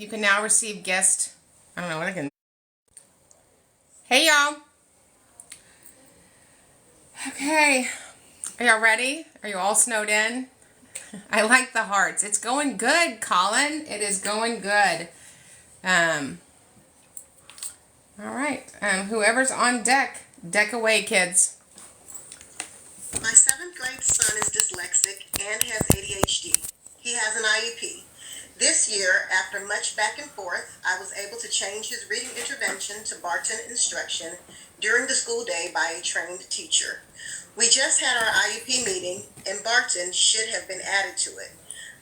You can now receive guest, I don't know what I can. Hey y'all. Okay. Are y'all ready? Are you all snowed in? I like the hearts. It's going good, Colin. It is going good. All right. Whoever's on deck away, kids. My 7th grade son is dyslexic and has ADHD. He has an IEP. This year, after much back and forth, I was able to change his reading intervention to Barton instruction during the school day by a trained teacher. We just had our IEP meeting, and Barton should have been added to it.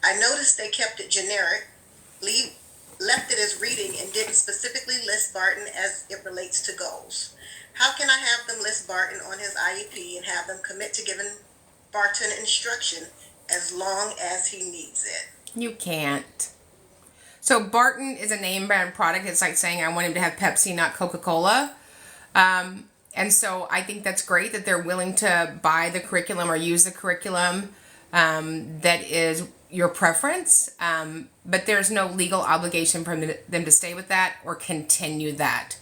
I noticed they kept it generic, left it as reading, and didn't specifically list Barton as it relates to goals. How can I have them list Barton on his IEP and have them commit to giving Barton instruction as long as he needs it? You can't. So Barton is a name brand product. It's like saying I want him to have Pepsi, not Coca-Cola. And so I think that's great that they're willing to buy the curriculum or use the curriculum that is your preference. But there's no legal obligation for them to stay with that or continue that.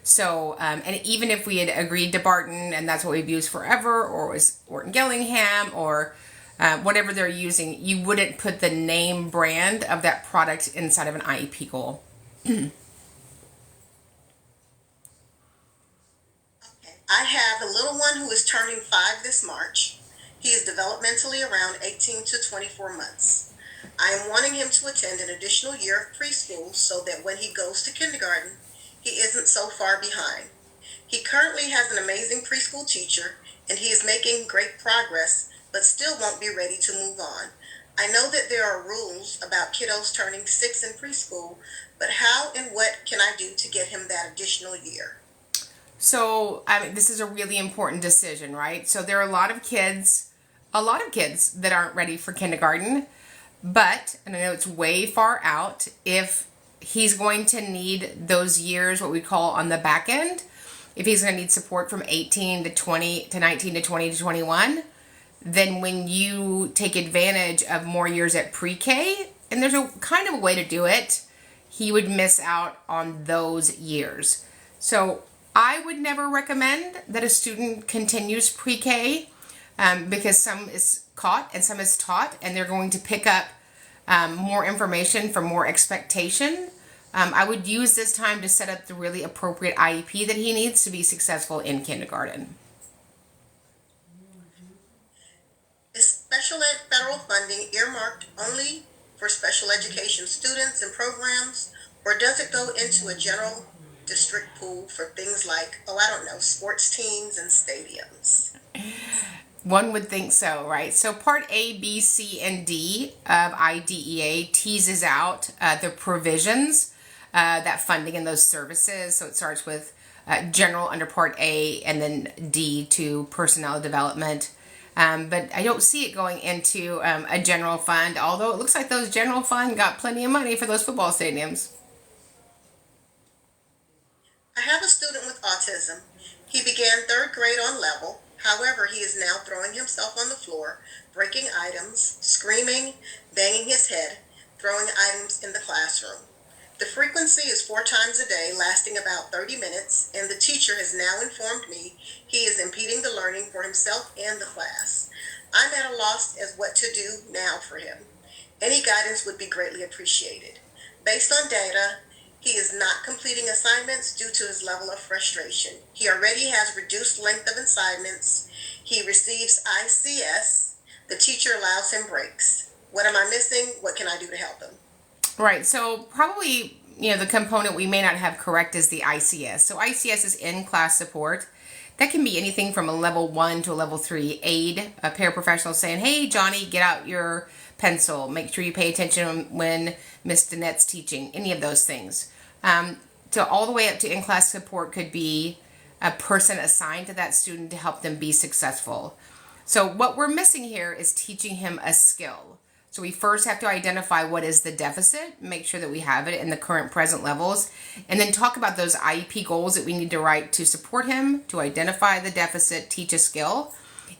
So, and even if we had agreed to Barton and that's what we've used forever, or it was Orton Gillingham or whatever they're using, you wouldn't put the name brand of that product inside of an IEP goal. I have a little one who is turning 5 this March. He is developmentally around 18 to 24 months. I am wanting him to attend an additional year of preschool so that when he goes to kindergarten, he isn't so far behind. He currently has an amazing preschool teacher, and he is making great progress, but still won't be ready to move on. I know that there are rules about kiddos turning 6 in preschool, but how and what can I do to get him that additional year? So, I mean, this is a really important decision, right? So there are a lot of kids that aren't ready for kindergarten, but, and I know it's way far out, if he's going to need those years, what we call on the back end, if he's going to need support from 18 to 20 to 19 to 20 to 21, then when you take advantage of more years at pre-K, and there's a kind of a way to do it, he would miss out on those years. So I would never recommend that a student continues pre-K because some is caught and some is taught, and they're going to pick up more information from more expectation. I would use this time to set up the really appropriate IEP that he needs to be successful in kindergarten. Is special ed federal funding earmarked only for special education students and programs, or does it go into a general district pool for things like, sports teams and stadiums? One would think so, right? So Part A, B, C, and D of IDEA teases out the provisions, that funding and those services. So it starts with general under Part A and then D to personnel development. But I don't see it going into a general fund, although it looks like those general fund got plenty of money for those football stadiums. I have a student with autism. He began 3rd grade on level. However, he is now throwing himself on the floor, breaking items, screaming, banging his head, throwing items in the classroom. The frequency is 4 times a day, lasting about 30 minutes, and the teacher has now informed me he is impeding the learning for himself and the class. I'm at a loss as what to do now for him. Any guidance would be greatly appreciated. Based on data, he is not completing assignments due to his level of frustration. He already has reduced length of assignments. He receives ICS. The teacher allows him breaks. What am I missing? What can I do to help him? Right, so probably, the component we may not have correct is the ICS. So ICS is in-class support. That can be anything from a level 1 to a level 3 aid, a paraprofessional saying, hey, Johnny, get out your pencil. Make sure you pay attention when Miss Danette's teaching, any of those things. So all the way up to in-class support could be a person assigned to that student to help them be successful. So what we're missing here is teaching him a skill. So we first have to identify what is the deficit, make sure that we have it in the current present levels, and then talk about those IEP goals that we need to write to support him, to identify the deficit, teach a skill,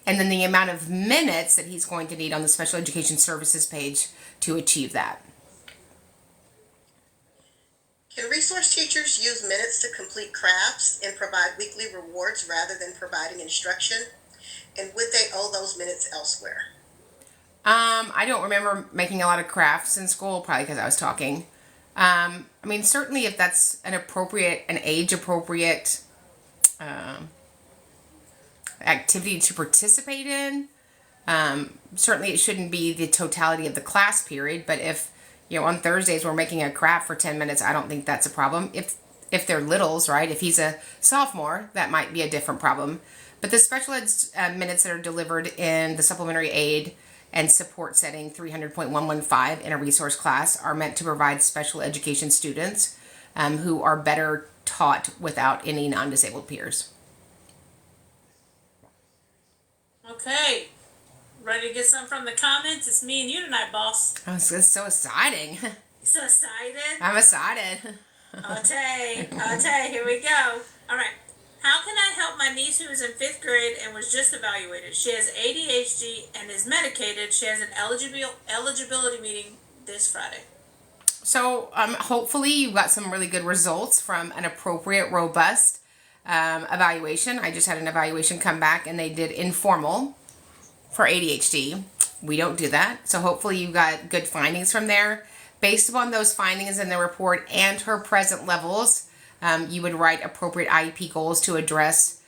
and then the amount of minutes that he's going to need on the special education services page to achieve that. Can resource teachers use minutes to complete crafts and provide weekly rewards rather than providing instruction? And would they owe those minutes elsewhere? I don't remember making a lot of crafts in school, probably because I was talking. I mean, certainly if that's an age appropriate activity to participate in, certainly it shouldn't be the totality of the class period. But if, on Thursdays we're making a craft for 10 minutes, I don't think that's a problem. If they're littles, right? If he's a sophomore, that might be a different problem. But the special ed minutes that are delivered in the supplementary aid and support setting 300.115 in a resource class are meant to provide special education students who are better taught without any non-disabled peers. Okay. Ready to get some from the comments? It's me and you tonight, boss. Oh, it's so exciting. You so excited? I'm excited. Okay, here we go. All right. How can I help my niece who is in 5th grade and was just evaluated? She has ADHD and is medicated. She has an eligibility meeting this Friday. So hopefully you got some really good results from an appropriate, robust evaluation. I just had an evaluation come back and they did informal for ADHD. We don't do that. So hopefully you got good findings from there. Based upon those findings in the report and her present levels, you would write appropriate IEP goals to address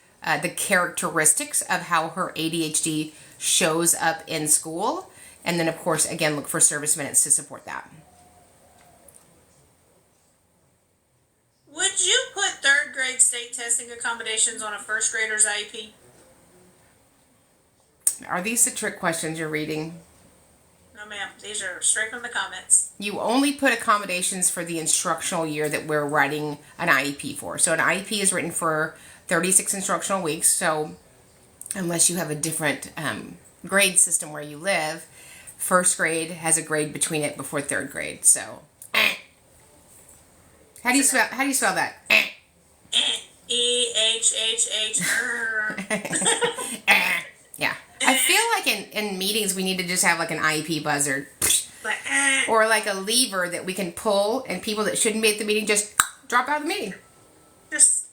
the characteristics of how her ADHD shows up in school. And then, of course, again, look for service minutes to support that. Would you put 3rd grade state testing accommodations on a 1st grader's IEP? Are these the trick questions you're reading? No, ma'am. These are straight from the comments. You only put accommodations for the instructional year that we're writing an IEP for. So an IEP is written for 36 instructional weeks. So unless you have a different grade system where you live, 1st grade has a grade between it before 3rd grade. So how do you spell that? EHHH. Yeah. I feel like in meetings we need to just have like an IEP buzzer. Or like a lever that we can pull and people that shouldn't be at the meeting just drop out of the meeting. Just,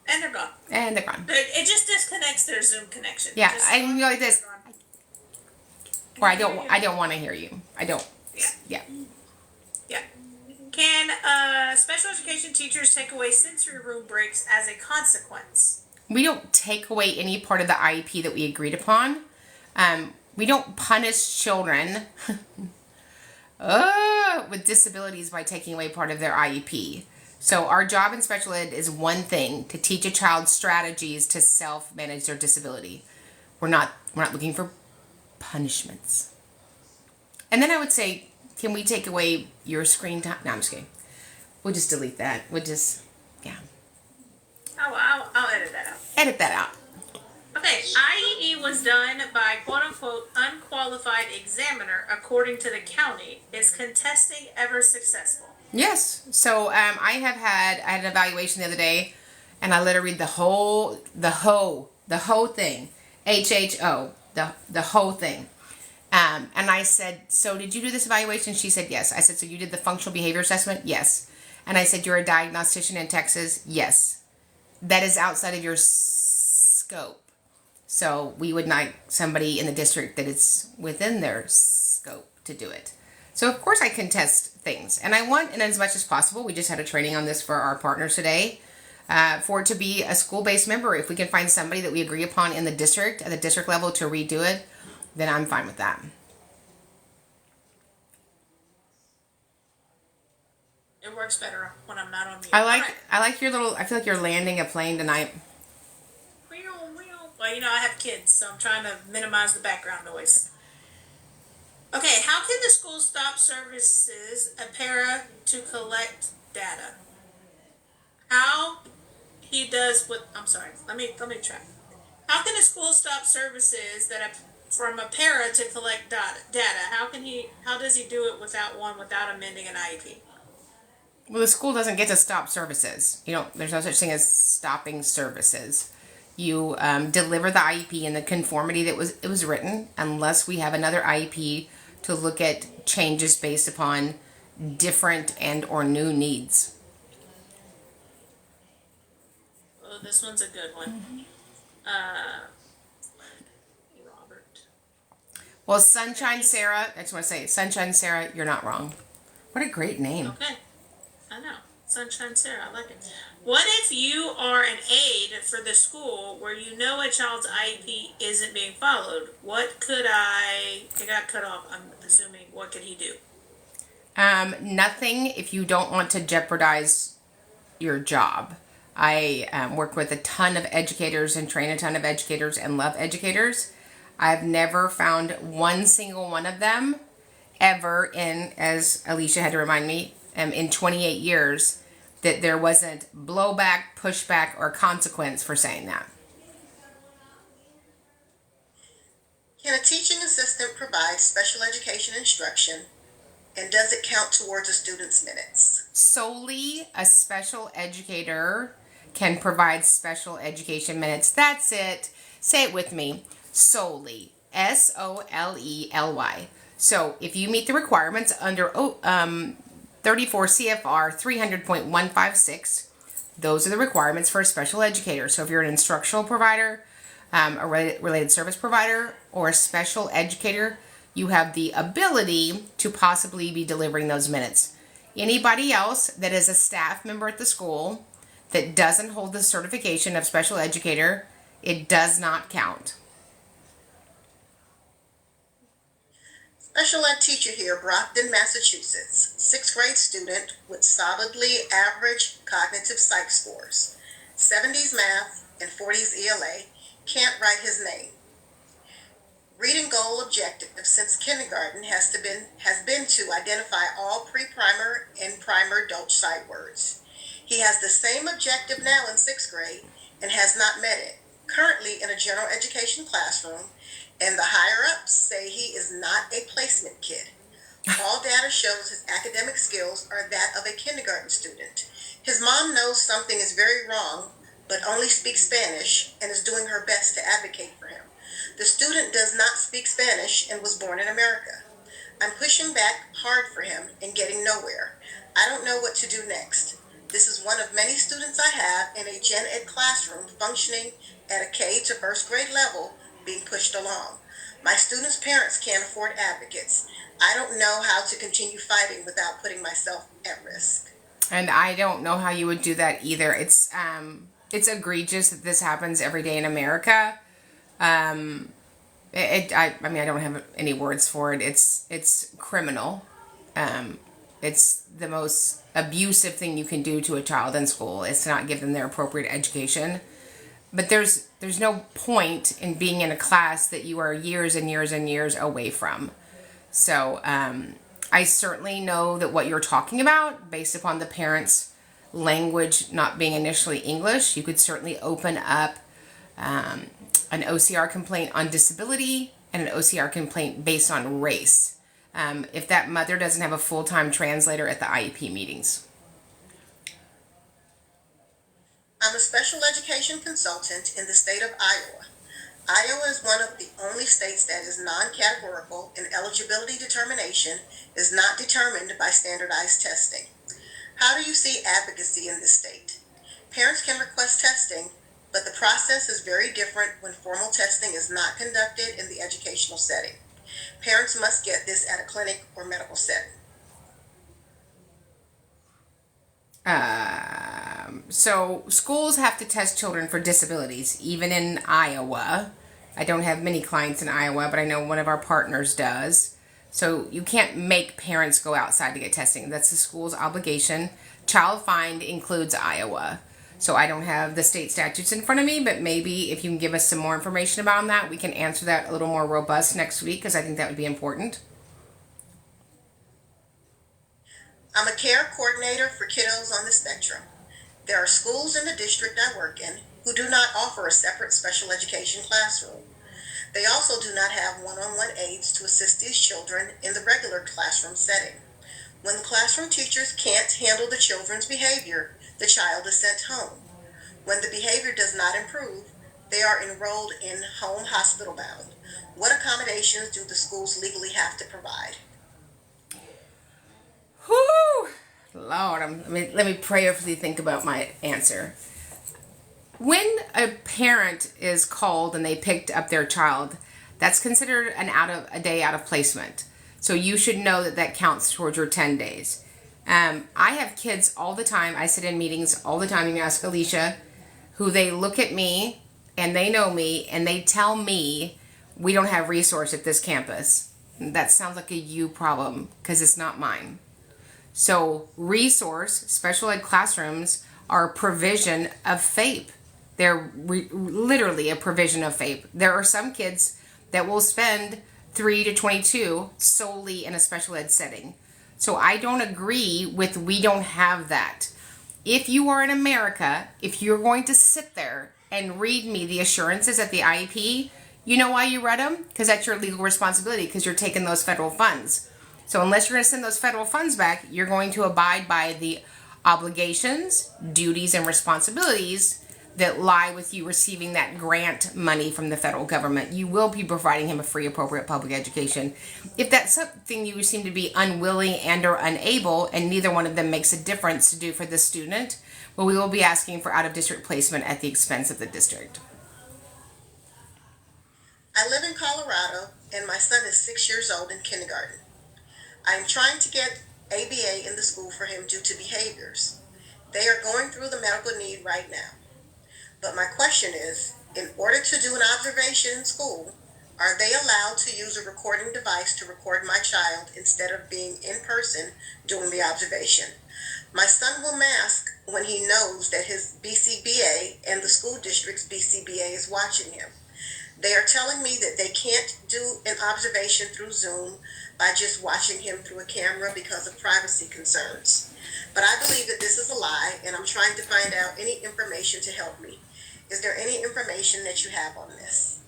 and they're gone. And they're gone. It just disconnects their Zoom connection. Yeah, and you like this. Or I don't want to hear you. I don't. Yeah. Can special education teachers take away sensory room breaks as a consequence? We don't take away any part of the IEP that we agreed upon. We don't punish children with disabilities by taking away part of their IEP. So our job in special ed is one thing, to teach a child strategies to self-manage their disability. We're not looking for punishments. And then I would say, can we take away your screen time? No, I'm just kidding. We'll just delete that. Yeah. I'll edit that out. Edit that out. Okay, IEE was done by quote-unquote unqualified examiner according to the county. Is contesting ever successful? Yes. So I had an evaluation the other day, and I let her read the whole thing. HHO, the whole thing. And I said, so did you do this evaluation? She said, yes. I said, so you did the functional behavior assessment? Yes. And I said, you're a diagnostician in Texas? Yes. That is outside of your scope. So we would like somebody in the district that it's within their scope to do it. So of course I contest things. And I want, and as much as possible, we just had a training on this for our partners today, for it to be a school-based member. If we can find somebody that we agree upon in the district, at the district level, to redo it, then I'm fine with that. It works better when I'm not on mute. I like your little, I feel like you're landing a plane tonight. Well, I have kids, so I'm trying to minimize the background noise. Okay, how can the school stop services a para to collect data? How he does what, I'm sorry, let me try. How can a school stop services from a para to collect data? How does he do it without amending an IEP? Well, the school doesn't get to stop services. There's no such thing as stopping services. You deliver the IEP in the conformity that it was written, unless we have another IEP to look at changes based upon different and or new needs. Oh, this one's a good one. Robert. Well, Sunshine Sarah, I just want to say, Sunshine Sarah, you're not wrong. What a great name. Okay. I know. Sunshine Sarah, I like it. What if you are an aide for the school where you know a child's IEP isn't being followed? What could it got cut off, I'm assuming. What could he do? Nothing if you don't want to jeopardize your job. I work with a ton of educators and train a ton of educators and love educators. I've never found one single one of them ever as Alicia had to remind me, in 28 years, that there wasn't blowback, pushback, or consequence for saying that. Can a teaching assistant provide special education instruction, and does it count towards a student's minutes? Solely a special educator can provide special education minutes. That's it. Say it with me. Solely. SOLELY. So if you meet the requirements under 34 CFR 300.156, those are the requirements for a special educator. So if you're an instructional provider, a related service provider, or a special educator, you have the ability to possibly be delivering those minutes. Anybody else that is a staff member at the school that doesn't hold the certification of special educator, it does not count. Special ed teacher here, Brockton, Massachusetts. 6th grade student with solidly average cognitive psych scores, 70s math and 40s ELA, can't write his name. Reading goal objective since kindergarten has been to identify all pre-primer and primer Dolch sight words. He has the same objective now in 6th grade and has not met it. Currently in a general education classroom, and the higher-ups say he is not a placement kid. All data shows his academic skills are that of a kindergarten student. His mom knows something is very wrong, but only speaks Spanish and is doing her best to advocate for him. The student does not speak Spanish and was born in America. I'm pushing back hard for him and getting nowhere. I don't know what to do next. This is one of many students I have in a gen ed classroom functioning at a K to 1st grade level being pushed along. My students' parents can't afford advocates. I don't know how to continue fighting without putting myself at risk. And I don't know how you would do that either. It's egregious that this happens every day in America. I mean, I don't have any words for it. It's criminal. It's the most abusive thing you can do to a child in school is to not give them their appropriate education. But there's no point in being in a class that you are years and years and years away from. So I certainly know that what you're talking about, based upon the parents' language not being initially English, you could certainly open up an OCR complaint on disability and an OCR complaint based on race, if that mother doesn't have a full-time translator at the IEP meetings. I'm a special education consultant in the state of Iowa. Iowa is one of the only states that is non-categorical and eligibility determination is not determined by standardized testing. How do you see advocacy in this state? Parents can request testing, but the process is very different when formal testing is not conducted in the educational setting. Parents must get this at a clinic or medical setting. So schools have to test children for disabilities, even in Iowa. I don't have many clients in Iowa, but I know one of our partners does. So you can't make parents go outside to get testing. That's the school's obligation. Child find includes Iowa. So I don't have the state statutes in front of me, but maybe if you can give us some more information about that, we can answer that a little more robust next week, because I think that would be important. I'm a care coordinator for kiddos on the spectrum. There are schools in the district I work in who do not offer a separate special education classroom. They also do not have one-on-one aides to assist these children in the regular classroom setting. When the classroom teachers can't handle the children's behavior, the child is sent home. When the behavior does not improve, they are enrolled in home hospital bound. What accommodations do the schools legally have to provide? Whew! Lord, let me prayerfully think about my answer. When a parent is called and they picked up their child, that's considered a day out of placement. So you should know that that counts towards your 10 days. I have kids all the time. I sit in meetings all the time. You can ask Alicia, who they look at me and they know me and they tell me we don't have resource at this campus. That sounds like a you problem because it's not mine. So resource, special ed classrooms are a provision of FAPE. They're literally a provision of FAPE. There are some kids that will spend 3 to 22 solely in a special ed setting. So I don't agree with we don't have that. If you are in America, if you're going to sit there and read me the assurances at the IEP, you know why you read them? Because that's your legal responsibility because you're taking those federal funds. So unless you're going to send those federal funds back, you're going to abide by the obligations, duties, and responsibilities that lie with you receiving that grant money from the federal government. You will be providing him a free, appropriate public education. If that's something you seem to be unwilling and or unable, and neither one of them makes a difference to do for the student, well, we will be asking for out-of-district placement at the expense of the district. I live in Colorado, and my son is 6 years old in kindergarten. I am trying to get ABA in the school for him due to behaviors. They are going through the medical need right now. But my question is, in order to do an observation in school, are they allowed to use a recording device to record my child instead of being in person doing the observation? My son will mask when he knows that his BCBA and the school district's BCBA is watching him. They are telling me that they can't do an observation through Zoom by just watching him through a camera because of privacy concerns. But I believe that this is a lie, and I'm trying to find out any information to help me. Is there any information that you have on this?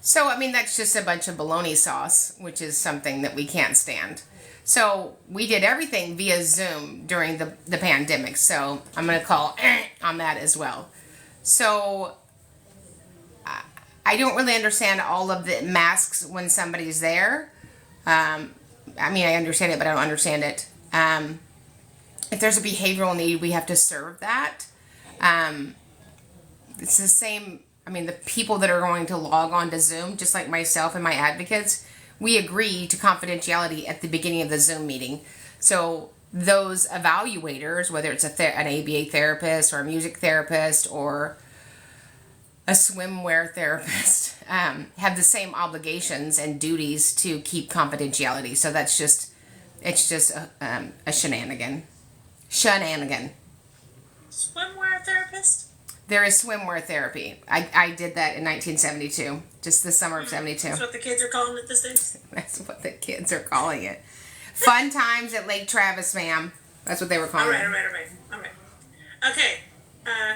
So, I mean, that's just a bunch of bologna sauce, which is something that we can't stand. So, we did everything via Zoom during the pandemic. So, I'm going to call on that as well. So, I don't really understand all of the masks when somebody's there. I mean, I understand it, but I don't understand it. If there's a behavioral need, we have to serve that. It's the same, I mean, the people that are going to log on to Zoom, just like myself and my advocates, we agree to confidentiality at the beginning of the Zoom meeting. So those evaluators, whether it's an ABA therapist or a music therapist or a swimwear therapist, have the same obligations and duties to keep confidentiality. So it's just a shenanigan. Swimwear therapist? There is swimwear therapy. I did that in 1972, just the summer of 72. That's what the kids are calling it these days? That's what the kids are calling it. Fun times at Lake Travis, ma'am. That's what they were calling it. All right. Okay,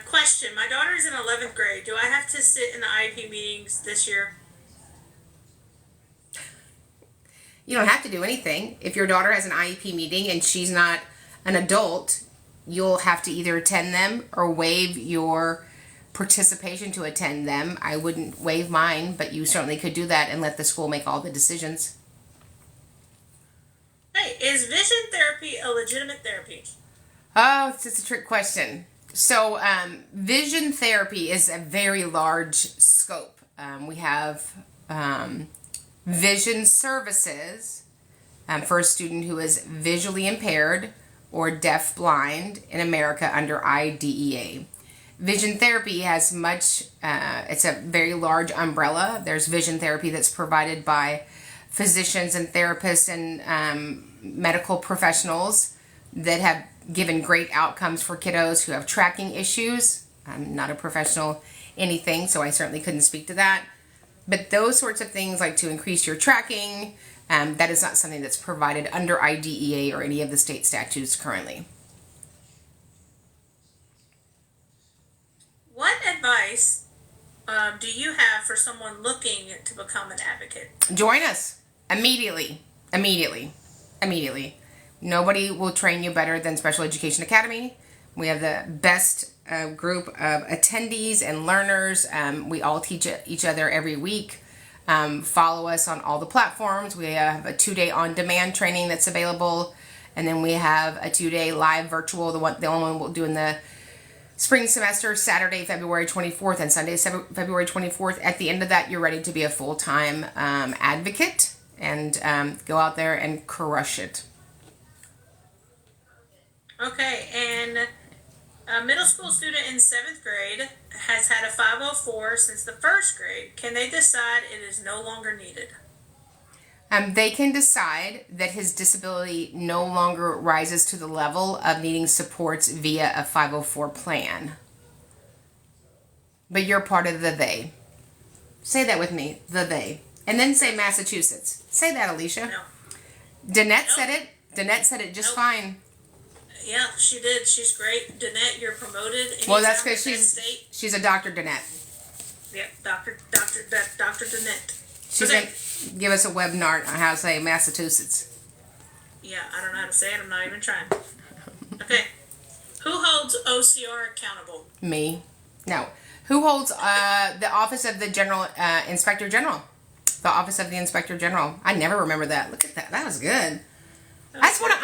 question. My daughter is in 11th grade. Do I have to sit in the IEP meetings this year? You don't have to do anything. If your daughter has an IEP meeting and she's not an adult, you'll have to either attend them or waive your participation to attend them. I wouldn't waive mine, but you certainly could do that and let the school make all the decisions. Hey, is vision therapy a legitimate therapy? Oh, it's just a trick question. So, vision therapy is a very large scope. We have vision services for a student who is visually impaired or deaf-blind in America under IDEA. Vision therapy has it's a very large umbrella. There's vision therapy that's provided by physicians and therapists and medical professionals that have given great outcomes for kiddos who have tracking issues. I'm not a professional anything, so I certainly couldn't speak to that. But those sorts of things, like to increase your tracking, that is not something that's provided under IDEA or any of the state statutes currently. What advice do you have for someone looking to become an advocate? Join us immediately. Nobody will train you better than Special Education Academy. We have the best group of attendees and learners. We all teach each other every week. Follow us on all the platforms. We have a 2-day on-demand training that's available, and then we have a 2-day live virtual. The only one we'll do in the spring semester, Saturday, February 24th, and Sunday, February 24th. At the end of that, you're ready to be a full-time advocate and go out there and crush it. Okay, and a middle school student in 7th grade has had a 504 since the 1st grade. Can they decide it is no longer needed? They can decide that his disability no longer rises to the level of needing supports via a 504 plan. But you're part of the they. Say that with me, the they. And then say Massachusetts. Say that, Alicia. No. Danette said it. Danette said it just fine. Yeah, she did. She's great. Danette, you're promoted. Well, that's because she's a Dr. Danette. Yeah, Dr. Danette. She's going to give us a webinar on how to say Massachusetts. Yeah, I don't know how to say it. I'm not even trying. Okay. Who holds OCR accountable? Me. No. Who holds the Office of the General Inspector General? The Office of the Inspector General. I never remember that. Look at that. That was good. That's what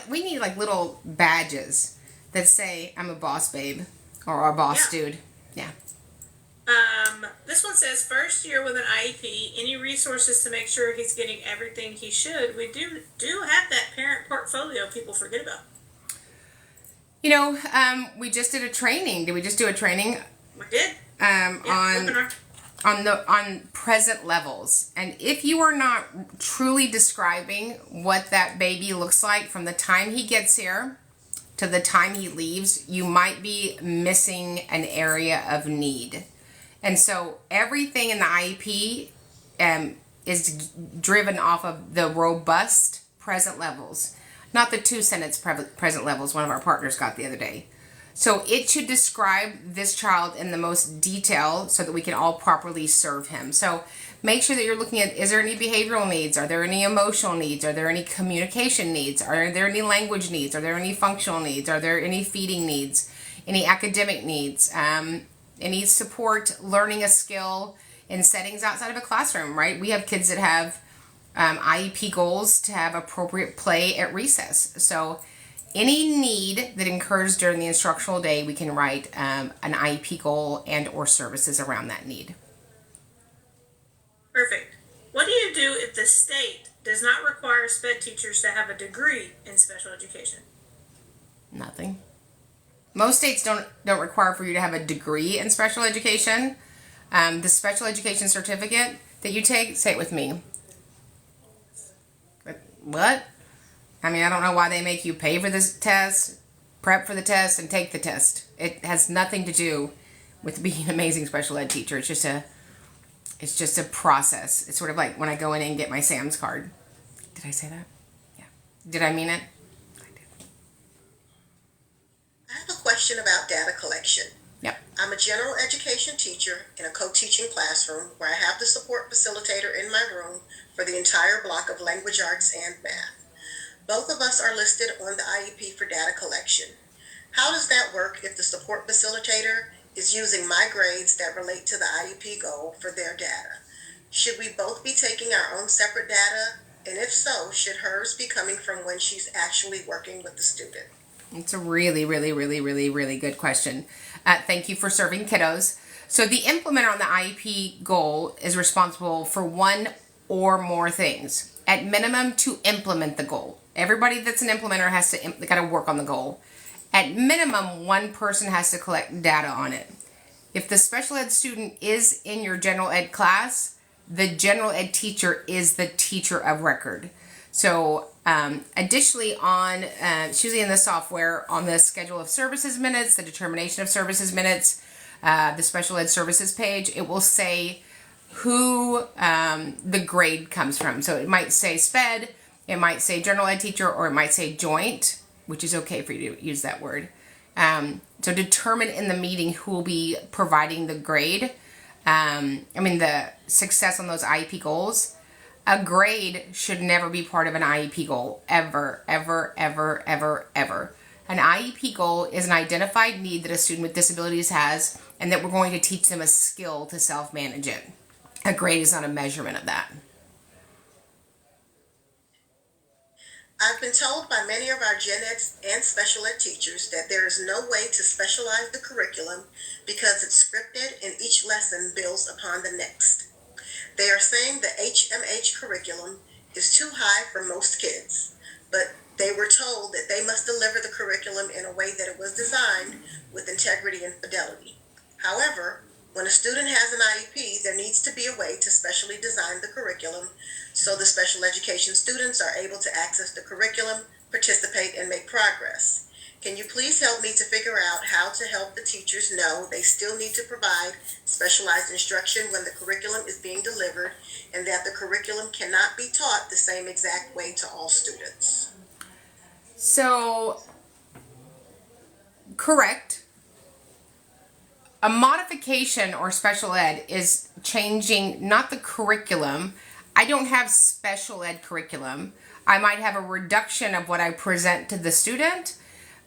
we need like little badges that say I'm a boss babe or a boss dude. Yeah. This one says first year with an IEP, any resources to make sure he's getting everything he should. We do have that parent portfolio people forget about. You know, we just did a training. Did we just do a training? We did. On present levels. And if you are not truly describing what that baby looks like from the time he gets here to the time he leaves, you might be missing an area of need. And so everything in the IEP is driven off of the robust present levels, not the 2-sentence present levels one of our partners got the other day. So it should describe this child in the most detail so that we can all properly serve him. So make sure that you're looking at, is there any behavioral needs? Are there any emotional needs? Are there any communication needs? Are there any language needs? Are there any functional needs? Are there any feeding needs? Any academic needs? Any support learning a skill in settings outside of a classroom, right? We have kids that have IEP goals to have appropriate play at recess. So any need that occurs during the instructional day, we can write an IEP goal and or services around that need. Perfect. What do you do if the state does not require SPED teachers to have a degree in special education? Nothing. Most states don't require for you to have a degree in special education. The special education certificate that you take, say it with me. What? I mean, I don't know why they make you pay for this test, prep for the test, and take the test. It has nothing to do with being an amazing special ed teacher. It's just a process. It's sort of like when I go in and get my Sam's card. Did I say that? Yeah. Did I mean it? I did. I have a question about data collection. Yep. I'm a general education teacher in a co-teaching classroom where I have the support facilitator in my room for the entire block of language arts and math. Both of us are listed on the IEP for data collection. How does that work if the support facilitator is using my grades that relate to the IEP goal for their data? Should we both be taking our own separate data? And if so, should hers be coming from when she's actually working with the student? It's a really, really, really, really, really good question. Thank you for serving kiddos. So the implementer on the IEP goal is responsible for one or more things. At minimum, to implement the goal. Everybody that's an implementer has to got to work on the goal. At minimum, one person has to collect data on it. If the special ed student is in your general ed class, the general ed teacher is the teacher of record. So additionally on, it's usually in the software, on the schedule of services minutes, the determination of services minutes, the special ed services page, it will say who the grade comes from. So it might say SPED, it might say general ed teacher, or it might say joint, which is okay for you to use that word. So determine in the meeting who will be providing the grade. The success on those IEP goals. A grade should never be part of an IEP goal, ever, ever, ever, ever, ever. An IEP goal is an identified need that a student with disabilities has, and that we're going to teach them a skill to self-manage it. A grade is not a measurement of that. I've been told by many of our gen ed and special ed teachers that there is no way to specialize the curriculum because it's scripted and each lesson builds upon the next. They are saying the HMH curriculum is too high for most kids, but they were told that they must deliver the curriculum in a way that it was designed with integrity and fidelity. However, when a student has an IEP, there needs to be a way to specially design the curriculum so the special education students are able to access the curriculum, participate, and make progress. Can you please help me to figure out how to help the teachers know they still need to provide specialized instruction when the curriculum is being delivered, and that the curriculum cannot be taught the same exact way to all students? So, correct. A modification or special ed is changing not the curriculum. I don't have special ed curriculum. I might have a reduction of what I present to the student,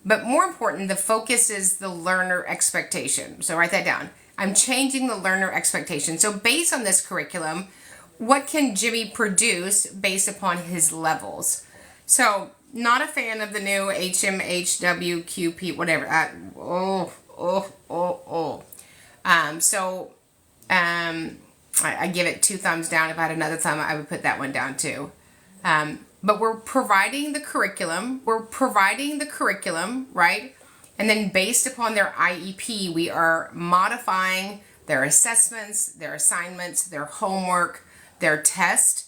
but more important, the focus is the learner expectation. So write that down. I'm changing the learner expectation. So based on this curriculum, what can Jimmy produce based upon his levels? So not a fan of the new HMHWQP, whatever. I give it 2 thumbs down. If I had another thumb, I would put that one down too. But we're providing the curriculum. Right? And then based upon their IEP, we are modifying their assessments, their assignments, their homework, their test,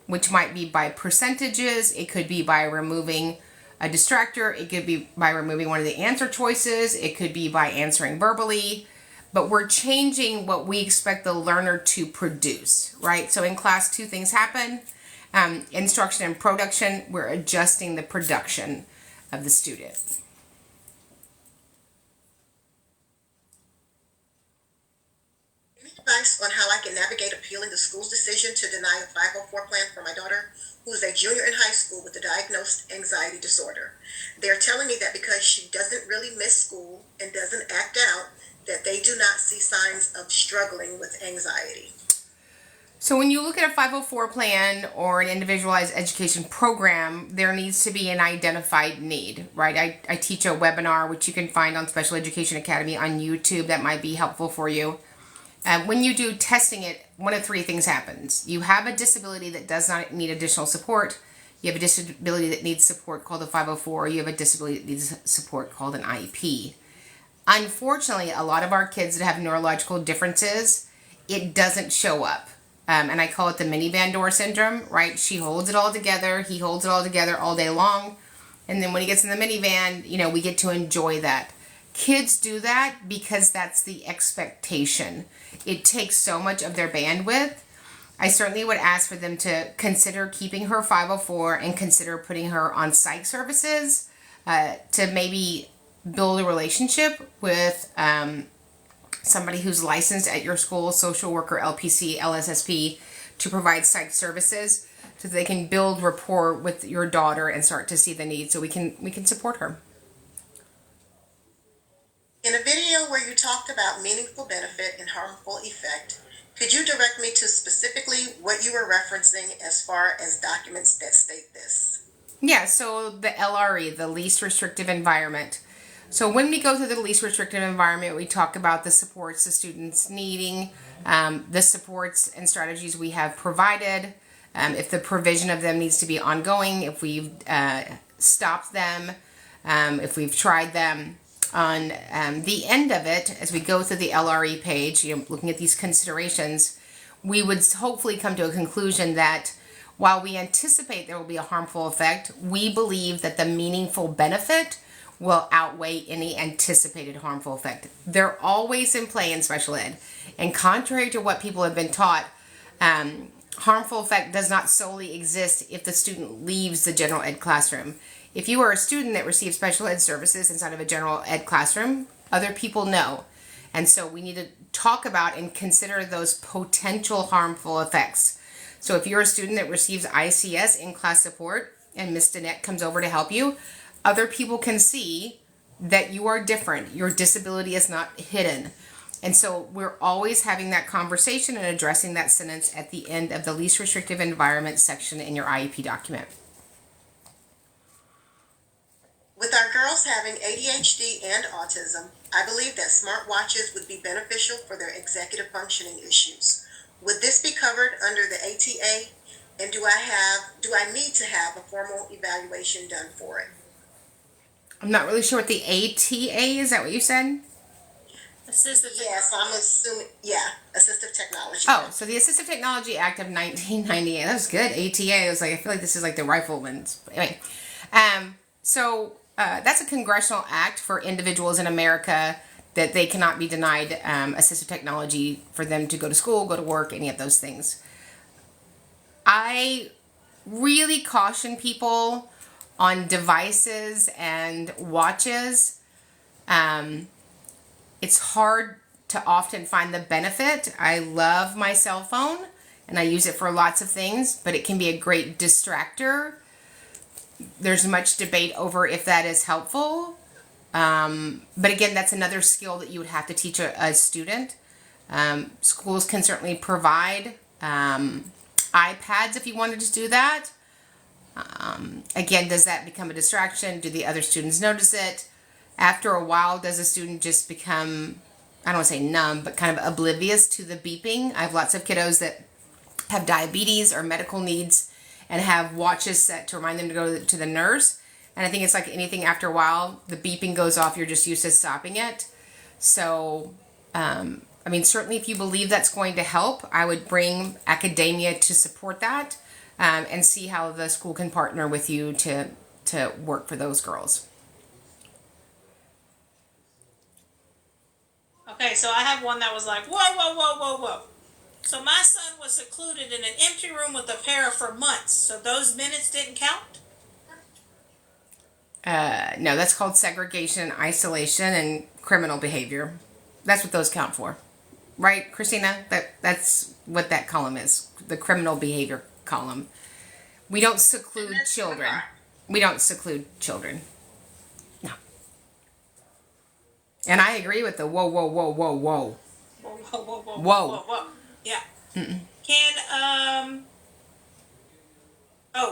which might be by percentages. It could be by removing a distractor. It could be by removing one of the answer choices. It could be by answering verbally. But we're changing what we expect the learner to produce, right? So in class, 2 things happen. Instruction and production, we're adjusting the production of the student. Any advice on how I can navigate appealing the school's decision to deny a 504 plan for my daughter, who is a junior in high school with a diagnosed anxiety disorder? They're telling me that because she doesn't really miss school and doesn't act out, that they do not see signs of struggling with anxiety. So when you look at a 504 plan or an individualized education program, there needs to be an identified need, right? I teach a webinar, which you can find on Special Education Academy on YouTube. That might be helpful for you. When you do testing it, one of 3 things happens. You have a disability that does not need additional support. You have a disability that needs support called a 504. You have a disability that needs support called an IEP. Unfortunately, a lot of our kids that have neurological differences, it doesn't show up. And I call it the minivan door syndrome, right? She holds it all together. He holds it all together all day long. And then when he gets in the minivan, we get to enjoy that. Kids do that because that's the expectation. It takes so much of their bandwidth. I certainly would ask for them to consider keeping her 504 and consider putting her on psych services to maybe build a relationship with somebody who's licensed at your school, social worker, LPC, LSSP, to provide psych services so they can build rapport with your daughter and start to see the need so we can support her. In a video where you talked about meaningful benefit and harmful effect, could you direct me to specifically what you were referencing as far as documents that state this? Yeah, so the LRE, the least restrictive environment. So when we go through the least restrictive environment, we talk about the supports the students needing, the supports and strategies we have provided, if the provision of them needs to be ongoing, if we've stopped them, if we've tried them. On the end of it, as we go through the LRE page, looking at these considerations, we would hopefully come to a conclusion that while we anticipate there will be a harmful effect, we believe that the meaningful benefit will outweigh any anticipated harmful effect. They're always in play in special ed. And contrary to what people have been taught, harmful effect does not solely exist if the student leaves the general ed classroom. If you are a student that receives special ed services inside of a general ed classroom, other people know. And so we need to talk about and consider those potential harmful effects. So if you're a student that receives ICS in-class support and Ms. Danette comes over to help you, other people can see that you are different. Your disability is not hidden. And so we're always having that conversation and addressing that sentence at the end of the least restrictive environment section in your IEP document. With our girls having ADHD and autism, I believe that smartwatches would be beneficial for their executive functioning issues. Would this be covered under the ATA? And do I need to have a formal evaluation done for it? I'm not really sure what the ATA is. That what you said? Assistive Yes, I'm assuming, yeah, assistive technology. Oh, so the Assistive Technology Act of 1998. That was good. ATA. I was like, I feel like this is like the rifleman's. Anyway, that's a congressional act for individuals in America that they cannot be denied assistive technology for them to go to school, go to work, any of those things. I really caution people on devices and watches. It's hard to often find the benefit. I love my cell phone and I use it for lots of things, but it can be a great distractor. There's much debate over if that is helpful. But again, that's another skill that you would have to teach a student. Schools can certainly provide iPads if you wanted to do that. Again, does that become a distraction? Do the other students notice it? After a while, does a student just become, I don't want to say numb, but kind of oblivious to the beeping? I have lots of kiddos that have diabetes or medical needs and have watches set to remind them to go to the nurse. And I think it's like anything, after a while, the beeping goes off, you're just used to stopping it. So, certainly if you believe that's going to help, I would bring academia to support that and see how the school can partner with you to work for those girls. Okay, so I have one that was like, whoa, whoa, whoa, whoa, whoa. So my son was secluded in an empty room with a para for months. So those minutes didn't count? No, that's called segregation, isolation, and criminal behavior. That's what those count for. Right, Christina? That's what that column is. The criminal behavior column. We don't seclude children. We don't seclude children. No. And I agree with the whoa, whoa, whoa, whoa, whoa. Whoa, whoa, whoa, whoa, Whoa. whoa, whoa. Yeah. Mm-mm.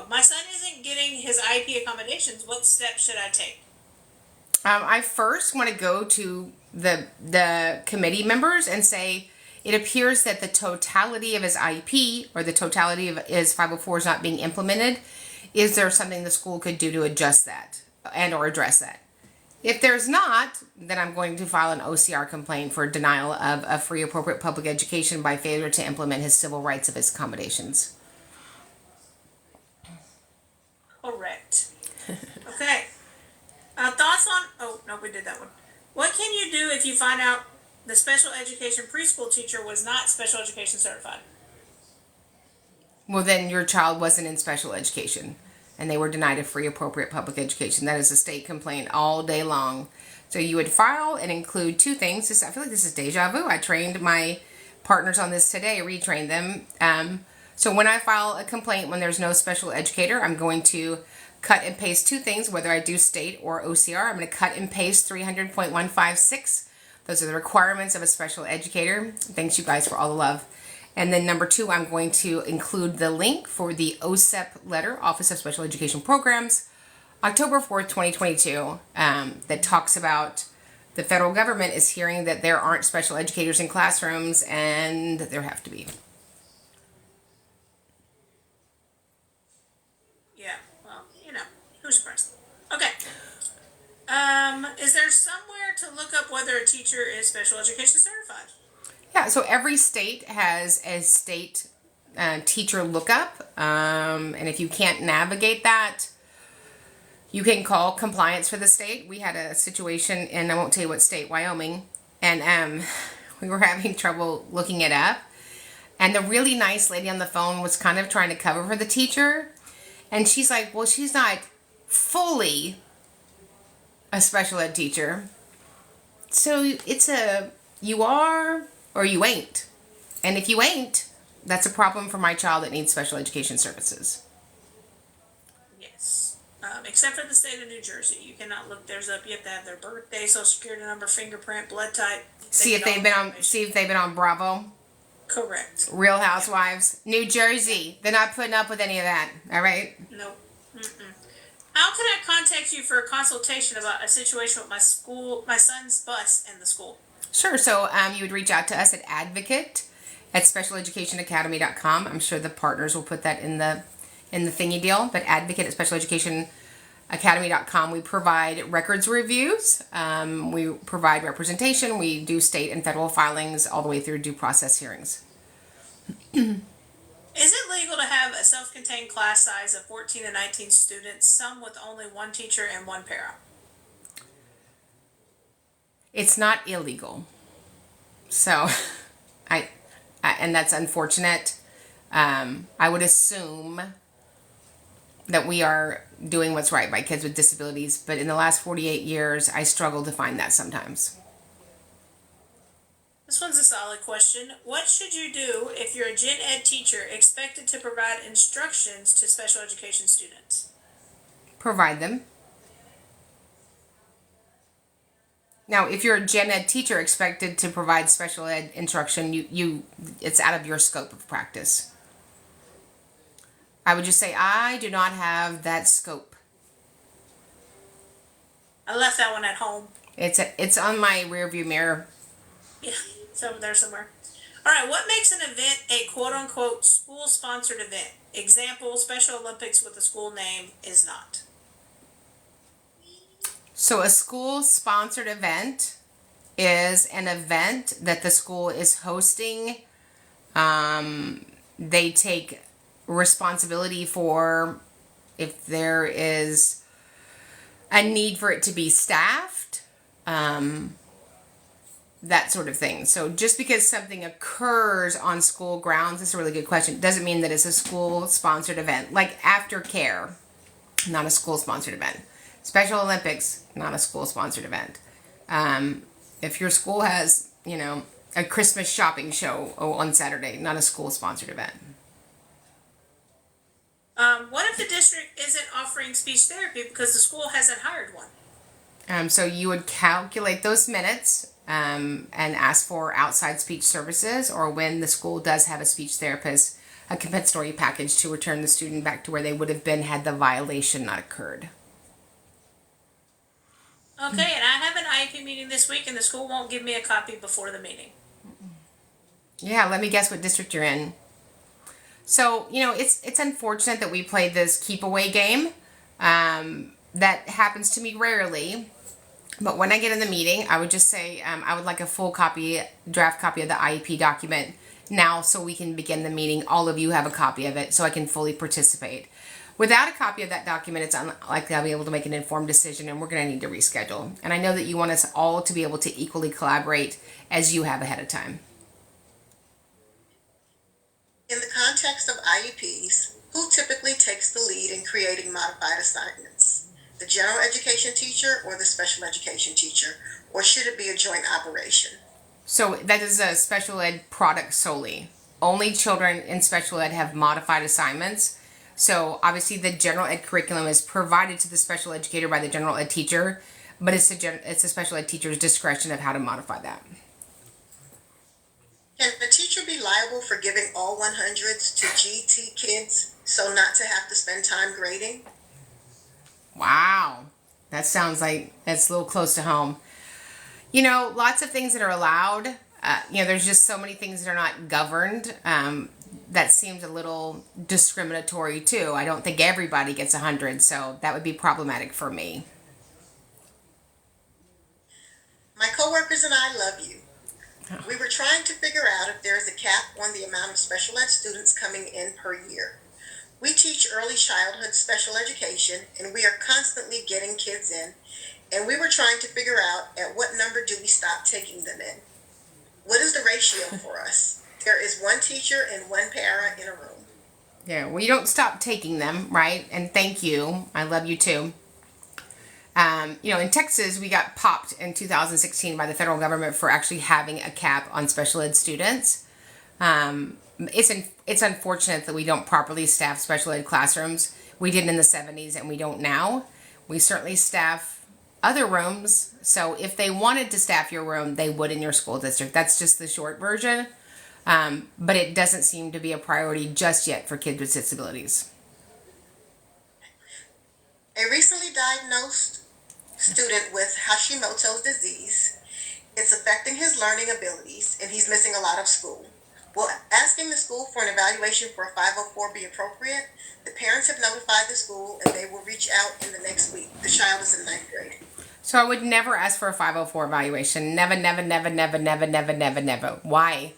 My son isn't getting his IEP accommodations. What steps should I take? I first want to go to the committee members and say, it appears that the totality of his IEP or the totality of his 504 is not being implemented. Is there something the school could do to adjust that and or address that? If there's not, then I'm going to file an OCR complaint for denial of a free appropriate public education by failure to implement his civil rights of his accommodations. Correct. Okay. Thoughts on... Oh, no, we did that one. What can you do if you find out the special education preschool teacher was not special education certified? Well, then your child wasn't in special education and they were denied a free appropriate public education. That is a state complaint all day long. So you would file and include two things. I feel like this is deja vu. I trained my partners on this today, retrained them. So when I file a complaint when there's no special educator, I'm going to cut and paste two things, whether I do state or OCR. I'm going to cut and paste 300.156. Those are the requirements of a special educator. Thanks you guys for all the love. And then number two, I'm going to include the link for the OSEP letter, Office of Special Education Programs, October 4th, 2022, that talks about the federal government is hearing that there aren't special educators in classrooms and there have to be. Yeah, well, who's surprised? Okay. Is there somewhere to look up whether a teacher is special education certified? Yeah, so every state has a state teacher lookup, and if you can't navigate that, you can call compliance for the state. We had a situation in, I won't tell you what state, Wyoming, and we were having trouble looking it up, and the really nice lady on the phone was kind of trying to cover for the teacher, and she's like, well, she's not fully a special ed teacher, so it's you are or you ain't. And if you ain't, that's a problem for my child that needs special education services. Yes. Except for the state of New Jersey. You cannot look theirs up. You have to have their birthday, social security number, fingerprint, blood type. See if they've been on Bravo. Correct. Real Housewives. New Jersey. They're not putting up with any of that. All right? Nope. How can I contact you for a consultation about a situation with my son's bus and the school? Sure. So you would reach out to us at advocate@specialeducationacademy.com. I'm sure the partners will put that in the thingy deal, but advocate@specialeducationacademy.com. We provide records reviews. We provide representation. We do state and federal filings all the way through due process hearings. Is it legal to have a self-contained class size of 14 to 19 students, some with only one teacher and one para? It's not illegal. So, and that's unfortunate. I would assume that we are doing what's right by kids with disabilities, but in the last 48 years, I struggle to find that sometimes. This one's a solid question. What should you do if you're a gen ed teacher expected to provide instructions to special education students? Provide them. Now, if you're a gen ed teacher expected to provide special ed instruction, it's out of your scope of practice. I would just say, I do not have that scope. I left that one at home. It's on my rearview mirror. Yeah, it's over there somewhere. All right, what makes an event a quote-unquote school-sponsored event? Example, Special Olympics with a school name is not. So a school-sponsored event is an event that the school is hosting. They take responsibility for if there is a need for it to be staffed, that sort of thing. So just because something occurs on school grounds, that's a really good question, doesn't mean that it's a school-sponsored event. Like aftercare, not a school-sponsored event. Special Olympics, not a school-sponsored event. If your school has, a Christmas shopping show on Saturday, not a school-sponsored event. What if the district isn't offering speech therapy because the school hasn't hired one? So you would calculate those minutes and ask for outside speech services, or when the school does have a speech therapist, a compensatory package to return the student back to where they would have been had the violation not occurred. Okay, and I have an IEP meeting this week, and the school won't give me a copy before the meeting. Yeah, let me guess what district you're in. So, it's unfortunate that we play this keep away game. That happens to me rarely. But when I get in the meeting, I would just say I would like a full draft copy of the IEP document now so we can begin the meeting. All of you have a copy of it so I can fully participate. Without a copy of that document, it's unlikely I'll be able to make an informed decision, and we're going to need to reschedule. And I know that you want us all to be able to equally collaborate as you have ahead of time. In the context of IEPs, who typically takes the lead in creating modified assignments? The general education teacher or the special education teacher? Or should it be a joint operation? So that is a special ed product solely. Only children in special ed have modified assignments. So obviously the general ed curriculum is provided to the special educator by the general ed teacher, but it's a special ed teacher's discretion of how to modify that. Can the teacher be liable for giving all 100s to GT kids so not to have to spend time grading? Wow. That sounds like it's a little close to home. Lots of things that are allowed. There's just so many things that are not governed. That seems a little discriminatory too. I don't think everybody gets 100, so that would be problematic for me. My coworkers and I love you. We were trying to figure out if there is a cap on the amount of special ed students coming in per year. We teach early childhood special education, and we are constantly getting kids in, and we were trying to figure out at what number do we stop taking them in. What is the ratio for us? There is one teacher and one para in a room. Yeah, well, you don't stop taking them, right? And thank you. I love you too. In Texas, we got popped in 2016 by the federal government for actually having a cap on special ed students. It's unfortunate that we don't properly staff special ed classrooms. We did in the 70s and we don't now. We certainly staff other rooms. So if they wanted to staff your room, they would in your school district. That's just the short version. But it doesn't seem to be a priority just yet for kids with disabilities. A recently diagnosed student with Hashimoto's disease. It's affecting his learning abilities, and he's missing a lot of school. Will asking the school for an evaluation for a 504 be appropriate? The parents have notified the school, and they will reach out in the next week. The child is in ninth grade. So I would never ask for a 504 evaluation. Never, never, never, never, never, never, never, never. Why?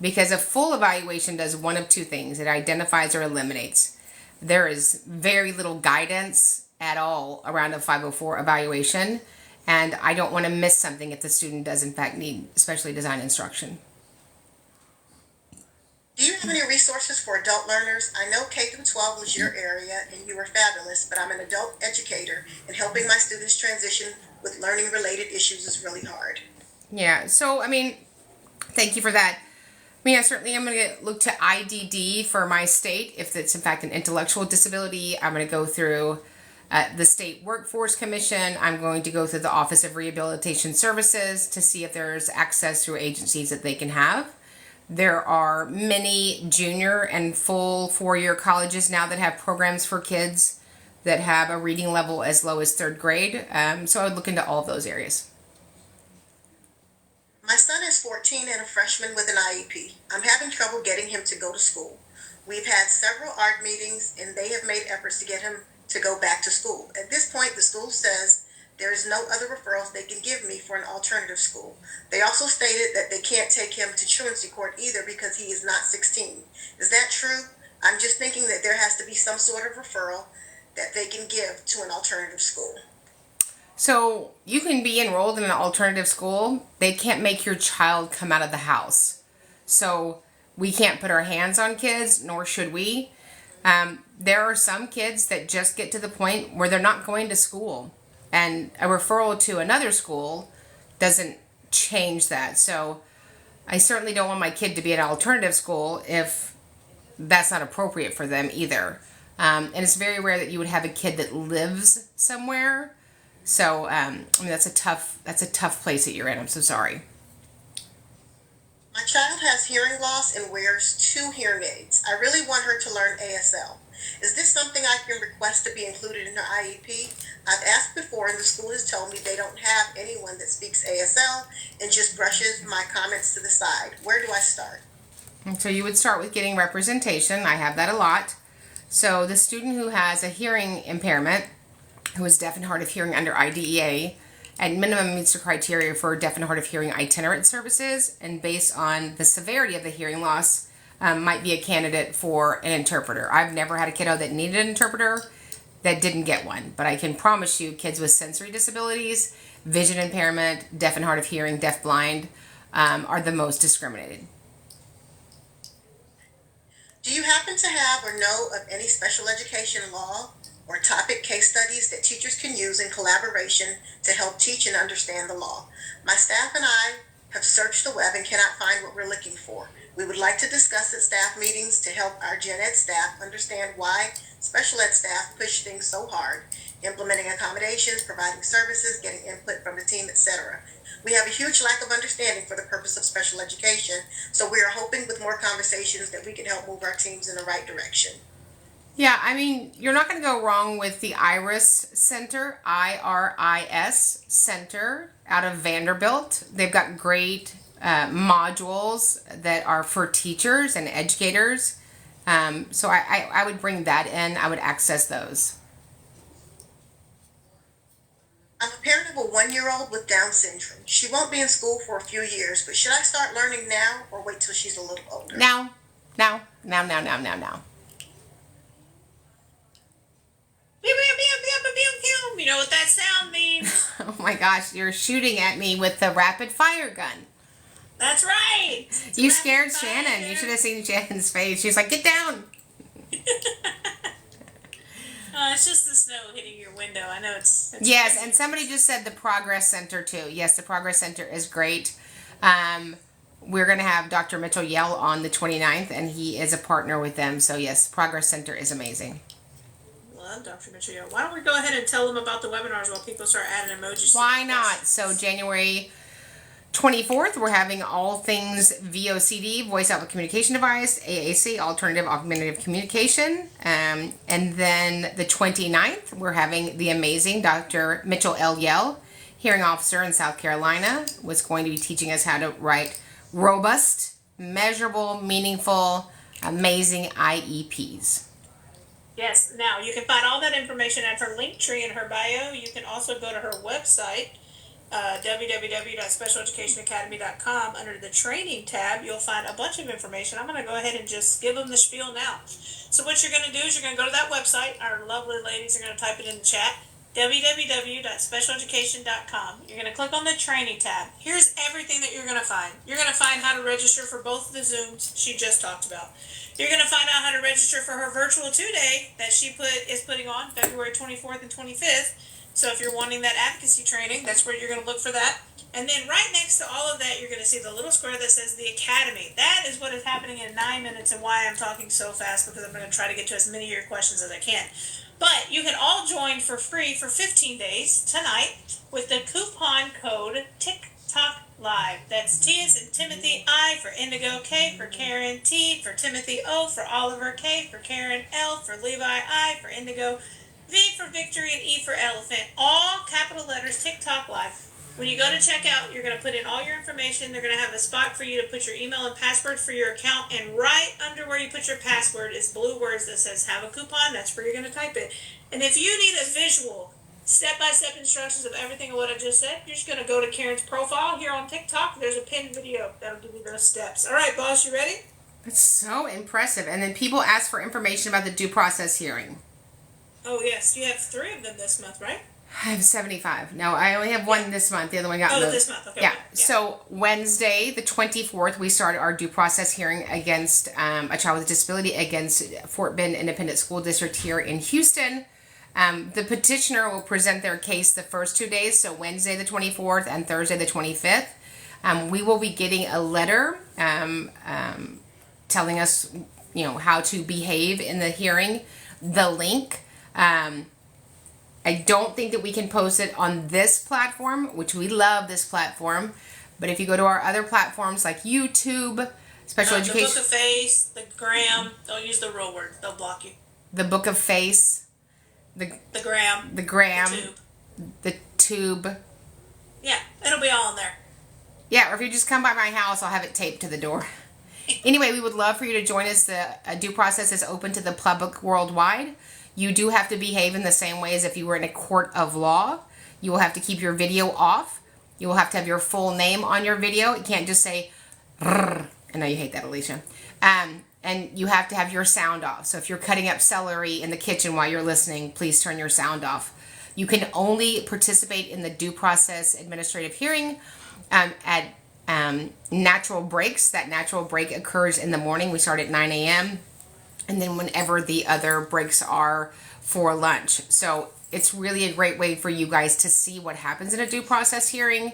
Because a full evaluation does one of two things. It identifies or eliminates. There is very little guidance at all around a 504 evaluation. And I don't want to miss something if the student does in fact need especially design instruction. Do you have any resources for adult learners? I know K through 12 was your area and you were fabulous, but I'm an adult educator and helping my students transition with learning related issues is really hard. Yeah, so I mean, thank you for that. I mean, I certainly am going to look to IDD for my state. If it's in fact an intellectual disability, I'm going to go through the State Workforce Commission. I'm going to go through the Office of Rehabilitation Services to see if there's access through agencies that they can have. There are many junior and full four-year colleges now that have programs for kids that have a reading level as low as third grade. So I would look into all of those areas. My son is 14 and a freshman with an IEP. I'm having trouble getting him to go to school. We've had several ARD meetings and they have made efforts to get him to go back to school. At this point, the school says there is no other referrals they can give me for an alternative school. They also stated that they can't take him to truancy court either because he is not 16. Is that true? I'm just thinking that there has to be some sort of referral that they can give to an alternative school. So you can be enrolled in an alternative school. They can't make your child come out of the house. So we can't put our hands on kids, nor should we. There are some kids that just get to the point where they're not going to school. And a referral to another school doesn't change that. So I certainly don't want my kid to be at an alternative school if that's not appropriate for them either. And it's very rare that you would have a kid that lives somewhere. So, I mean, that's a tough place that you're in. I'm so sorry. My child has hearing loss and wears 2 hearing aids. I really want her to learn ASL. Is this something I can request to be included in her IEP? I've asked before and the school has told me they don't have anyone that speaks ASL and just brushes my comments to the side. Where do I start? And so you would start with getting representation. I have that a lot. So the student who has a hearing impairment, who is deaf and hard of hearing under IDEA, at minimum meets the criteria for deaf and hard of hearing itinerant services, and based on the severity of the hearing loss, might be a candidate for an interpreter. I've never had a kiddo that needed an interpreter that didn't get one, but I can promise you kids with sensory disabilities, vision impairment, deaf and hard of hearing, deaf blind, are the most discriminated. Do you happen to have or know of any special education law or topic case studies that teachers can use in collaboration to help teach and understand the law? My staff and I have searched the web and cannot find what we're looking for. We would like to discuss at staff meetings to help our gen ed staff understand why special ed staff push things so hard, implementing accommodations, providing services, getting input from the team, etc. We have a huge lack of understanding for the purpose of special education, so we are hoping with more conversations that we can help move our teams in the right direction. Yeah, I mean, you're not going to go wrong with the IRIS Center, IRIS Center out of Vanderbilt. They've got great modules that are for teachers and educators. So I would bring that in. I would access those. I'm a parent of a 1-year-old with Down syndrome. She won't be in school for a few years, but should I start learning now or wait till she's a little older? Now. You know what that sound means? Oh my gosh, you're shooting at me with the rapid fire gun. That's right. You scared Shannon. You should have seen Shannon's face. She was like, get down. It's just the snow hitting your window. I know it's yes, crazy. And somebody just said the Progress Center too. Yes, the Progress Center is great. We're going to have Dr. Mitchell Yell on the 29th, and he is a partner with them. So yes, Progress Center is amazing. Love Dr. Mitchell Yell. Why don't we go ahead and tell them about the webinars while people start adding emojis? Why not? So January 24th, we're having all things VOCD, voice over communication device, AAC, alternative augmentative communication. And then the 29th, we're having the amazing Dr. Mitchell L. Yell, hearing officer in South Carolina, was going to be teaching us how to write robust, measurable, meaningful, amazing IEPs. Yes. Now, you can find all that information at her link tree in her bio. You can also go to her website, www.specialeducationacademy.com. Under the training tab, you'll find a bunch of information. I'm going to go ahead and just give them the spiel now. So what you're going to do is you're going to go to that website. Our lovely ladies are going to type it in the chat. www.specialeducation.com. You're going to click on the training tab. Here's everything that you're going to find. You're going to find how to register for both of the Zooms she just talked about. You're going to find out how to register for her virtual 2-day that she is putting on February 24th and 25th. So if you're wanting that advocacy training, that's where you're going to look for that. And then right next to all of that, you're going to see the little square that says the Academy. That is what is happening in 9 minutes and why I'm talking so fast, because I'm going to try to get to as many of your questions as I can. But you can all join for free for 15 days tonight with the coupon code TikTok Live. That's T as in Timothy, I for Indigo, K for Karen, T for Timothy, O for Oliver, K for Karen, L for Levi, I for Indigo, V for Victory, and E for Elephant. All capital letters, TikTok Live. When you go to checkout, you're going to put in all your information. They're going to have a spot for you to put your email and password for your account. And right under where you put your password is blue words that says have a coupon. That's where you're going to type it. And if you need a visual, step-by-step instructions of everything of what I just said, you're just going to go to Karen's profile here on TikTok. There's a pinned video that'll give you those steps. All right, boss, you ready? That's so impressive. And then people ask for information about the due process hearing. Oh, yes. You have 3 of them this month, right? I have 75. No, I only have one this month. The other one got moved. This month. Okay. Yeah. So Wednesday, the 24th, we started our due process hearing against a child with a disability against Fort Bend Independent School District here in Houston. The petitioner will present their case the first 2 days, so Wednesday the 24th and Thursday the 25th. We will be getting a letter telling us, how to behave in the hearing. The link. I don't think that we can post it on this platform, which we love this platform. But if you go to our other platforms like YouTube, Special Education... The Book of Face, the Gram, don't use the real word. They'll block you. The Book of Face, the Gram, the Tube. Yeah, it'll be all in there. Yeah, or if you just come by my house, I'll have it taped to the door. Anyway, we would love for you to join us. The due process is open to the public worldwide. You do have to behave in the same way as if you were in a court of law. You will have to keep your video off. You will have to have your full name on your video. You can't just say, I know you hate that, Alicia. And you have to have your sound off. So if you're cutting up celery in the kitchen while you're listening, please turn your sound off. You can only participate in the due process administrative hearing at natural breaks. That natural break occurs in the morning. We start at 9 a.m. and then whenever the other breaks are for lunch. So it's really a great way for you guys to see what happens in a due process hearing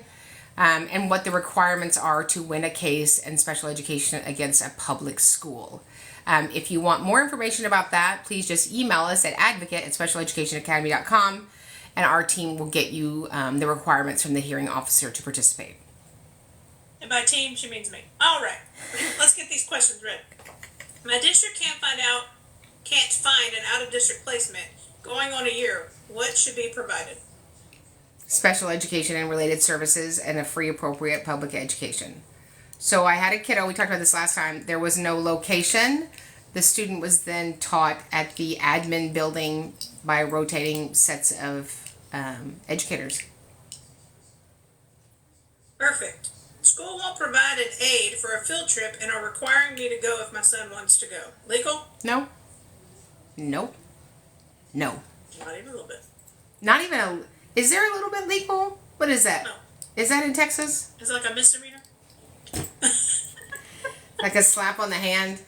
and what the requirements are to win a case in special education against a public school. If you want more information about that, please just email us at advocate@specialeducationacademy.com and our team will get you the requirements from the hearing officer to participate. And by team, she means me. All right, let's get these questions ready. My district can't find an out-of-district placement going on a year. What should be provided? Special education and related services and a free appropriate public education. So I had a kiddo, we talked about this last time, there was no location. The student was then taught at the admin building by rotating sets of educators. Perfect. School won't provide an aid for a field trip and are requiring me to go if my son wants to go. Legal? No. Nope. No. Not even a little bit. Not even a... Is there a little bit legal? What is that? No. Is that in Texas? It's like a misdemeanor. Like a slap on the hand?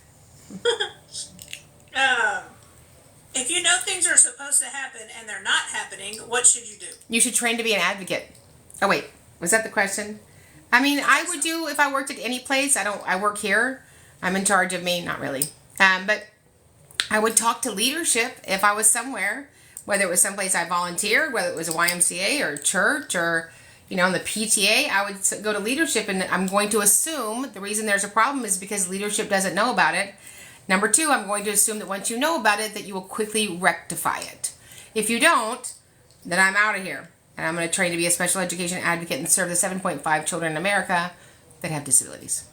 If you know things are supposed to happen and they're not happening, what should you do? You should train to be an advocate. Oh, wait. Was that the question? I mean, I would do if I worked at any place. I work here. I'm in charge of me. Not really. But I would talk to leadership if I was somewhere, whether it was someplace I volunteered, whether it was a YMCA or church or, In the PTA, I would go to leadership, and I'm going to assume the reason there's a problem is because leadership doesn't know about it. Number two, I'm going to assume that once you know about it, that you will quickly rectify it. If you don't, then I'm out of here. And I'm going to train to be a special education advocate and serve the 7.5 children in America that have disabilities.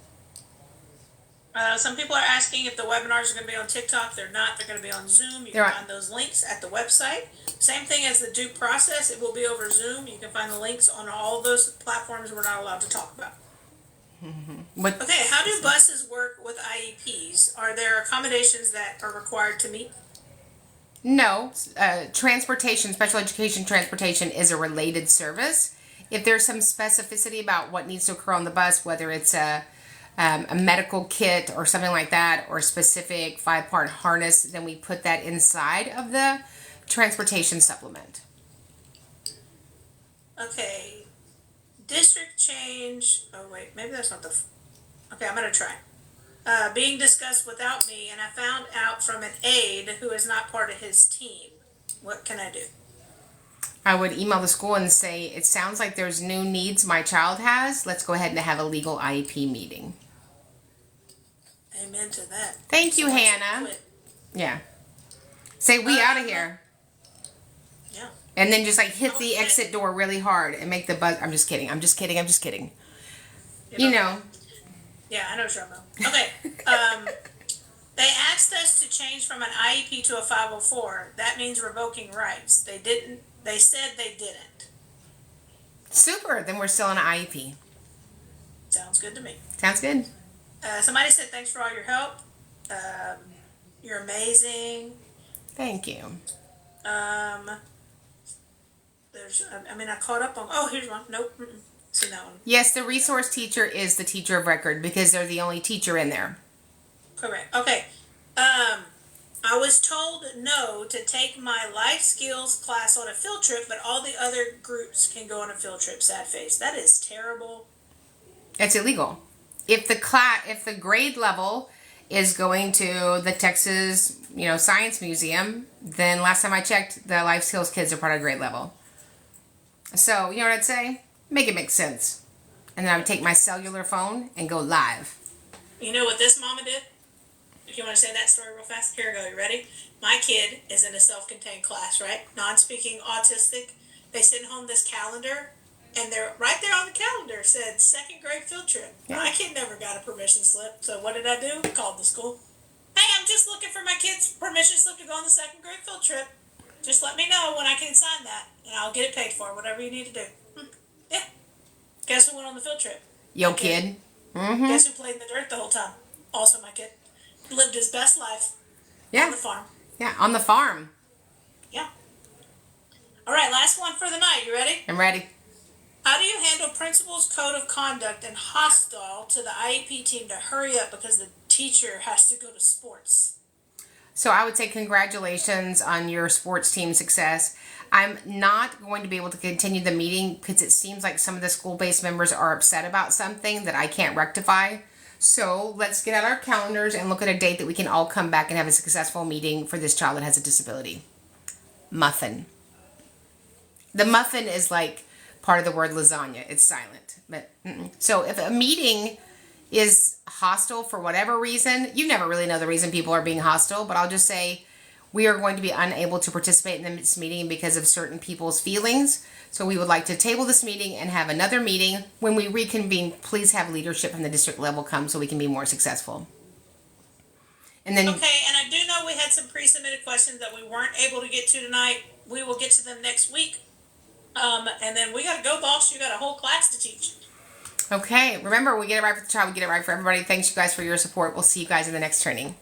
Some people are asking if the webinars are going to be on TikTok. They're not. They're going to be on Zoom. You can find those links at the website. Same thing as the due process. It will be over Zoom. You can find the links on all those platforms we're not allowed to talk about. Mm-hmm. Okay, how do buses work with IEPs? Are there accommodations that are required to meet? No. Transportation, special education transportation is a related service. If there's some specificity about what needs to occur on the bus, whether it's a medical kit or something like that, or a specific 5-part harness, then we put that inside of the transportation supplement. Okay. District change. Oh, wait. Maybe that's not the. Okay, I'm going to try. Being discussed without me, and I found out from an aide who is not part of his team. What can I do? I would email the school and say, it sounds like there's new needs my child has. Let's go ahead and have a legal IEP meeting. Amen to that. Thank you, Hannah. Yeah. Say, we out of here. Yeah. And then just hit the exit door really hard and make the buzz. I'm just kidding. You know. Yeah, I know what you're talking about. Okay. They asked us to change from an IEP to a 504. That means revoking rights. They didn't. They said they didn't. Super. Then we're still in an IEP. Sounds good to me. Sounds good. Somebody said thanks for all your help. You're amazing. Thank you. I caught up on. Oh, here's one. Nope. See that one. Yes, the resource teacher is the teacher of record because they're the only teacher in there. Correct. Okay. I was told no to take my life skills class on a field trip, but all the other groups can go on a field trip. Sad face. That is terrible. It's illegal. If the grade level is going to the Texas, Science Museum, then last time I checked, the life skills kids are part of grade level. So, you know what I'd say? Make it make sense. And then I would take my cellular phone and go live. You know what this mama did? If you want to say that story real fast, here we go. You ready? My kid is in a self-contained class, right? Non-speaking, autistic. They sent home this calendar, and they're right there on the calendar said second grade field trip. Yeah. My kid never got a permission slip, so what did I do? I called the school. Hey, I'm just looking for my kid's permission slip to go on the second grade field trip. Just let me know when I can sign that, and I'll get it paid for, whatever you need to do. Yeah. Guess who went on the field trip? Your kid. Mm-hmm. Guess who played in the dirt the whole time? Also my kid. Lived his best life. Yeah. On the farm. Yeah, on the farm. Yeah. All right, last one for the night. You ready? I'm ready. How do you handle principal's code of conduct and hostile to the IEP team to hurry up because the teacher has to go to sports? So I would say congratulations on your sports team success. I'm not going to be able to continue the meeting because it seems like some of the school-based members are upset about something that I can't rectify. So let's get out our calendars and look at a date that we can all come back and have a successful meeting for this child that has a disability. Muffin. The muffin is like part of the word lasagna. It's silent. But so if a meeting is hostile for whatever reason, you never really know the reason people are being hostile, but I'll just say we are going to be unable to participate in this meeting because of certain people's feelings. So we would like to table this meeting and have another meeting. When we reconvene, please have leadership from the district level come so we can be more successful. And then, okay, and I do know we had some pre-submitted questions that we weren't able to get to tonight. We will get to them next week. And then we got to go, boss. You got a whole class to teach. Okay, remember, we get it right for the child, we get it right for everybody. Thanks, you guys, for your support. We'll see you guys in the next training.